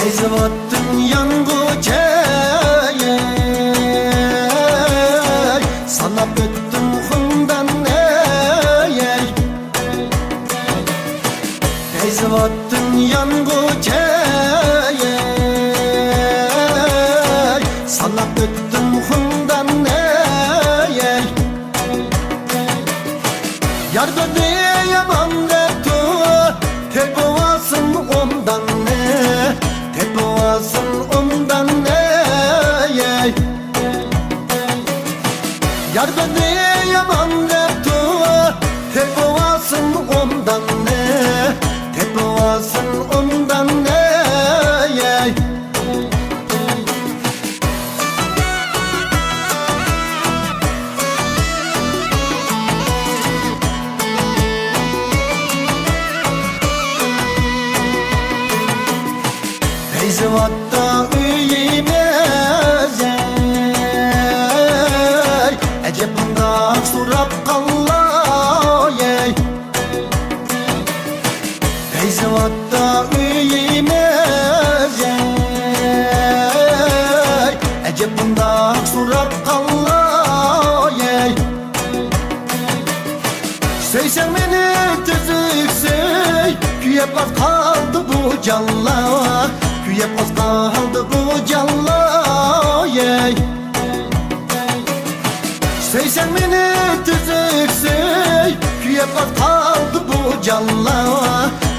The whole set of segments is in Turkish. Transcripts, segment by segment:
Feyzivat'ın yangoca sana büttüm hundan ey. Feyzivat'ın yangoca sana büttüm hundan ey. Yar beni yaman dertu tek ovasın ondan ne, tek ovasın ondan ne. Yar beni yaman dertu tek ovasın ondan ne, tek ovasın ondan ne. Feyzivat'ta üyimiz Ecep bunda surap kallay. Feyzivat'ta üyimiz Ecep bunda surap kallay. Söysen beni tüzüksün Küyep az kaldı bu canla, küyep az kaldı bu canla. Söysen beni tüzüksün küyep az kaldı bu canla,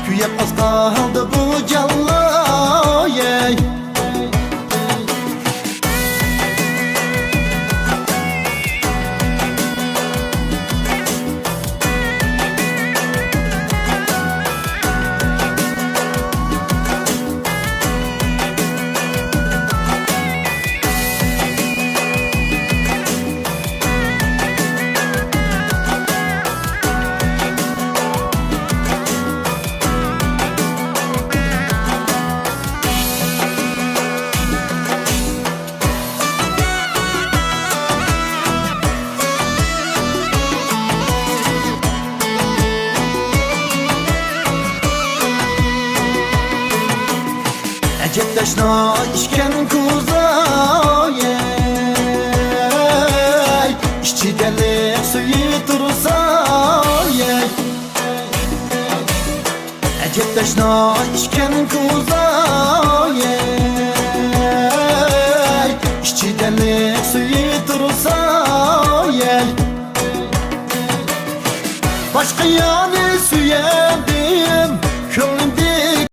küyep az kaldı bu canla. Ecep taşna içken kuzay, İşçi deli suyu tursay. Ecep taşna içken kuzay, İşçi deli suyu tursay. Başka yani suya